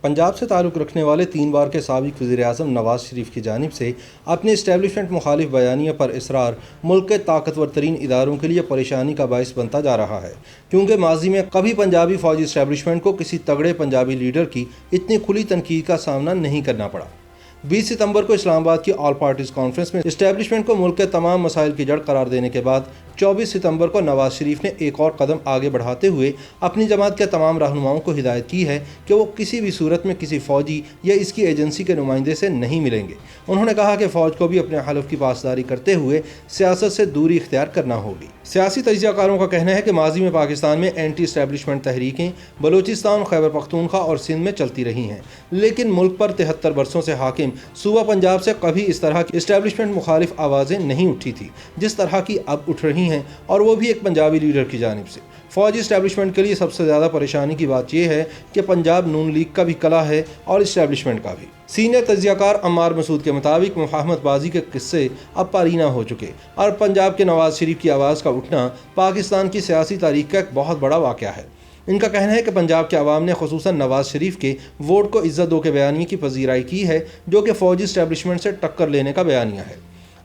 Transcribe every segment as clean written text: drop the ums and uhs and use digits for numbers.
پنجاب سے تعلق رکھنے والے 3 بار کے سابق وزیر اعظم نواز شریف کی جانب سے اپنے اسٹیبلشمنٹ مخالف بیانیہ پر اصرار ملک کے طاقتور ترین اداروں کے لیے پریشانی کا باعث بنتا جا رہا ہے، کیونکہ ماضی میں کبھی پنجابی فوجی اسٹیبلشمنٹ کو کسی تگڑے پنجابی لیڈر کی اتنی کھلی تنقید کا سامنا نہیں کرنا پڑا۔ 20 ستمبر کو اسلام آباد کی آل پارٹیز کانفرنس میں اسٹیبلشمنٹ کو ملک کے تمام مسائل کی جڑ قرار دینے کے بعد 24 ستمبر کو نواز شریف نے ایک اور قدم آگے بڑھاتے ہوئے اپنی جماعت کے تمام رہنماؤں کو ہدایت کی ہے کہ وہ کسی بھی صورت میں کسی فوجی یا اس کی ایجنسی کے نمائندے سے نہیں ملیں گے۔ انہوں نے کہا کہ فوج کو بھی اپنے حلف کی پاسداری کرتے ہوئے سیاست سے دوری اختیار کرنا ہوگی۔ سیاسی تجزیہ کاروں کا کہنا ہے کہ ماضی میں پاکستان میں اینٹی اسٹیبلشمنٹ تحریکیں بلوچستان، خیبر پختونخوا اور سندھ میں چلتی رہی ہیں، لیکن ملک پر 73 برسوں سے حاکم صوبہ پنجاب سے کبھی اس طرح کی اسٹیبلشمنٹ مخالف آوازیں نہیں اٹھی تھی جس طرح کی اب اٹھ رہی ہیں، اور وہ بھی ایک پنجابی لیڈر کی جانب سے۔ فوجی اسٹیبلشمنٹ کے لیے سب سے زیادہ پریشانی کی بات یہ ہے کہ پنجاب نون لیگ کا بھی قلعہ ہے اور اسٹیبلشمنٹ کا بھی۔ سینئر تجزیہ کار عمار مسعود کے مطابق مفاہمت بازی کے قصے اب پارینہ ہو چکے، اور پنجاب کے نواز شریف کی آواز کا اٹھنا پاکستان کی سیاسی تاریخ کا ایک بہت بڑا واقعہ ہے۔ ان کا کہنا ہے کہ پنجاب کے عوام نے خصوصاً نواز شریف کے ووٹ کو عزت دو کے بیانیے کی پذیرائی کی ہے، جو کہ فوجی اسٹیبلشمنٹ سے ٹکر لینے کا بیانیہ ہے۔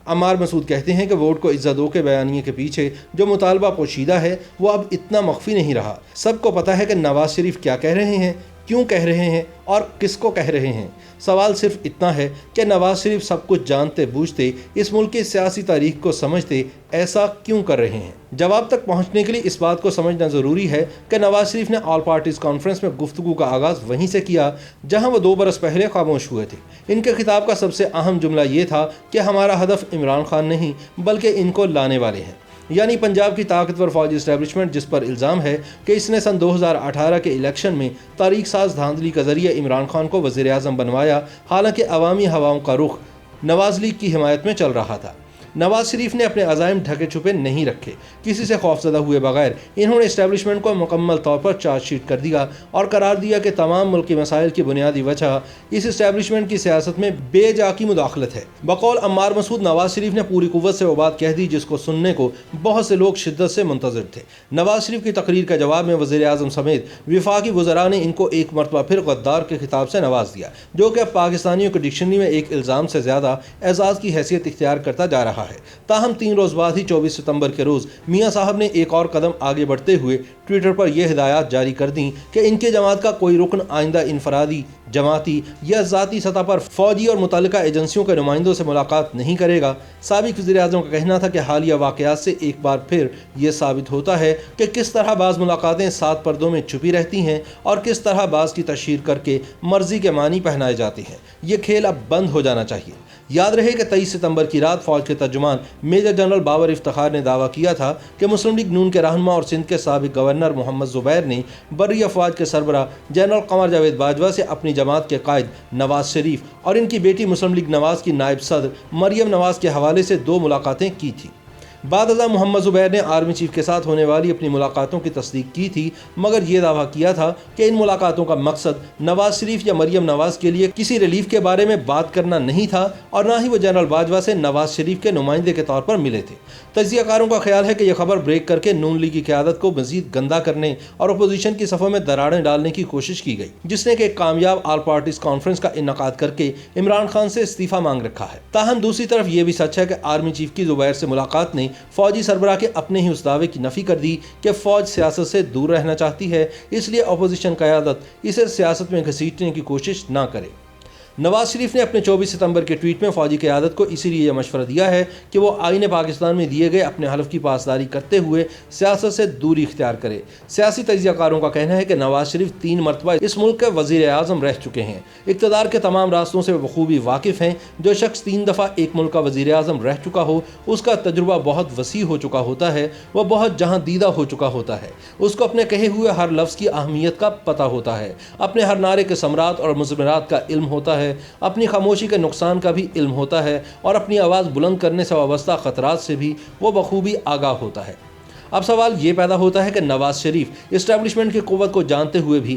عمار مسعود کہتے ہیں کہ ووٹ کو عزت دو کے بیانیے کے پیچھے جو مطالبہ پوشیدہ ہے وہ اب اتنا مخفی نہیں رہا۔ سب کو پتہ ہے کہ نواز شریف کیا کہہ رہے ہیں، کیوں کہہ رہے ہیں اور کس کو کہہ رہے ہیں۔ سوال صرف اتنا ہے کہ نواز شریف سب کچھ جانتے بوجھتے، اس ملک کی سیاسی تاریخ کو سمجھتے ایسا کیوں کر رہے ہیں۔ جواب تک پہنچنے کے لیے اس بات کو سمجھنا ضروری ہے کہ نواز شریف نے آل پارٹیز کانفرنس میں گفتگو کا آغاز وہیں سے کیا جہاں وہ 2 برس پہلے خاموش ہوئے تھے۔ ان کے خطاب کا سب سے اہم جملہ یہ تھا کہ ہمارا ہدف عمران خان نہیں بلکہ ان کو لانے والے ہیں، یعنی پنجاب کی طاقتور فوجی اسٹیبلشمنٹ جس پر الزام ہے کہ اس نے سن 2018 کے الیکشن میں تاریخ ساز دھاندلی کے ذریعے عمران خان کو وزیر اعظم بنوایا، حالانکہ عوامی ہواؤں کا رخ نواز لیگ کی حمایت میں چل رہا تھا۔ نواز شریف نے اپنے عزائم ڈھکے چھپے نہیں رکھے، کسی سے خوفزدہ ہوئے بغیر انہوں نے اسٹیبلشمنٹ کو مکمل طور پر چارج شیٹ کر دیا اور قرار دیا کہ تمام ملکی مسائل کی بنیادی وجہ اس اسٹیبلشمنٹ کی سیاست میں بے جا کی مداخلت ہے۔ بقول عمار مسعود، نواز شریف نے پوری قوت سے وہ بات کہہ دی جس کو سننے کو بہت سے لوگ شدت سے منتظر تھے۔ نواز شریف کی تقریر کے جواب میں وزیر اعظم سمیت وفاقی وزراء نے ان کو ایک مرتبہ پھر غدار کے خطاب سے نواز دیا، جو کہ اب پاکستانیوں کی ڈکشنری میں ایک الزام سے زیادہ اعزاز کی حیثیت اختیار کرتا جا رہا ہے۔ تاہم 3 روز بعد ہی 24 ستمبر کے روز میاں صاحب نے ایک اور قدم آگے بڑھتے ہوئے ٹویٹر پر یہ ہدایات جاری کر دیں کہ ان کے جماعت کا کوئی رکن آئندہ انفرادی، جماعتی یا ذاتی سطح پر فوجی اور متعلقہ ایجنسیوں کے نمائندوں سے ملاقات نہیں کرے گا۔ سابق وزیر اعظم کا کہنا تھا کہ حالیہ واقعات سے ایک بار پھر یہ ثابت ہوتا ہے کہ کس طرح بعض ملاقاتیں 7 پردوں میں چھپی رہتی ہیں اور کس طرح بعض کی تشہیر کر کے مرضی کے معنی پہنائے جاتے ہیں۔ یہ کھیل اب بند ہو جانا چاہیے۔ یاد رہے کہ 23 ستمبر کی رات فوج کے ترجمان میجر جنرل بابر افتخار نے دعویٰ کیا تھا کہ مسلم لیگ نون کے رہنما اور سندھ کے سابق گورنر محمد زبیر نے بری افواج کے سربراہ جنرل قمر جاوید باجوہ سے اپنی جماعت کے قائد نواز شریف اور ان کی بیٹی مسلم لیگ نواز کی نائب صدر مریم نواز کے حوالے سے 2 ملاقاتیں کی تھیں۔ بعد ازاں محمد زبیر نے آرمی چیف کے ساتھ ہونے والی اپنی ملاقاتوں کی تصدیق کی تھی، مگر یہ دعویٰ کیا تھا کہ ان ملاقاتوں کا مقصد نواز شریف یا مریم نواز کے لیے کسی ریلیف کے بارے میں بات کرنا نہیں تھا، اور نہ ہی وہ جنرل باجوہ سے نواز شریف کے نمائندے کے طور پر ملے تھے۔ تجزیہ کاروں کا خیال ہے کہ یہ خبر بریک کر کے نون لیگ کی قیادت کو مزید گندا کرنے اور اپوزیشن کی صفوں میں دراڑیں ڈالنے کی کوشش کی گئی، جس نے کہ ایک کامیاب آل پارٹیز کانفرنس کا انعقاد کر کے عمران خان سے استعفیٰ مانگ رکھا ہے۔ تاہم دوسری طرف یہ بھی سچ ہے کہ آرمی چیف کی زبیر سے ملاقات نے فوجی سربراہ کے اپنے ہی اس دعوے کی نفی کر دی کہ فوج سیاست سے دور رہنا چاہتی ہے، اس لیے اپوزیشن قیادت اسے سیاست میں گھسیٹنے کی کوشش نہ کرے۔ نواز شریف نے اپنے 24 ستمبر کے ٹویٹ میں فوجی قیادت کو اسی لیے یہ مشورہ دیا ہے کہ وہ آئین پاکستان میں دیے گئے اپنے حلف کی پاسداری کرتے ہوئے سیاست سے دوری اختیار کرے۔ سیاسی تجزیہ کاروں کا کہنا ہے کہ نواز شریف 3 مرتبہ اس ملک کے وزیر اعظم رہ چکے ہیں، اقتدار کے تمام راستوں سے بخوبی واقف ہیں۔ جو شخص 3 دفعہ ایک ملک کا وزیر اعظم رہ چکا ہو، اس کا تجربہ بہت وسیع ہو چکا ہوتا ہے، وہ بہت جہاں دیدہ ہو چکا ہوتا ہے، اس کو اپنے کہے ہوئے ہر لفظ کی اہمیت کا پتہ ہوتا ہے، اپنے ہر نعرے کے ثمرات اور مضمرات کا علم ہوتا ہے، اپنی خاموشی کے نقصان کا بھی علم ہوتا ہے، اور اپنی آواز بلند کرنے سے وابستہ خطرات سے بھی وہ بخوبی آگاہ ہوتا ہے۔ اب سوال یہ پیدا ہوتا ہے کہ نواز شریف اسٹیبلشمنٹ کی قوت کو جانتے ہوئے بھی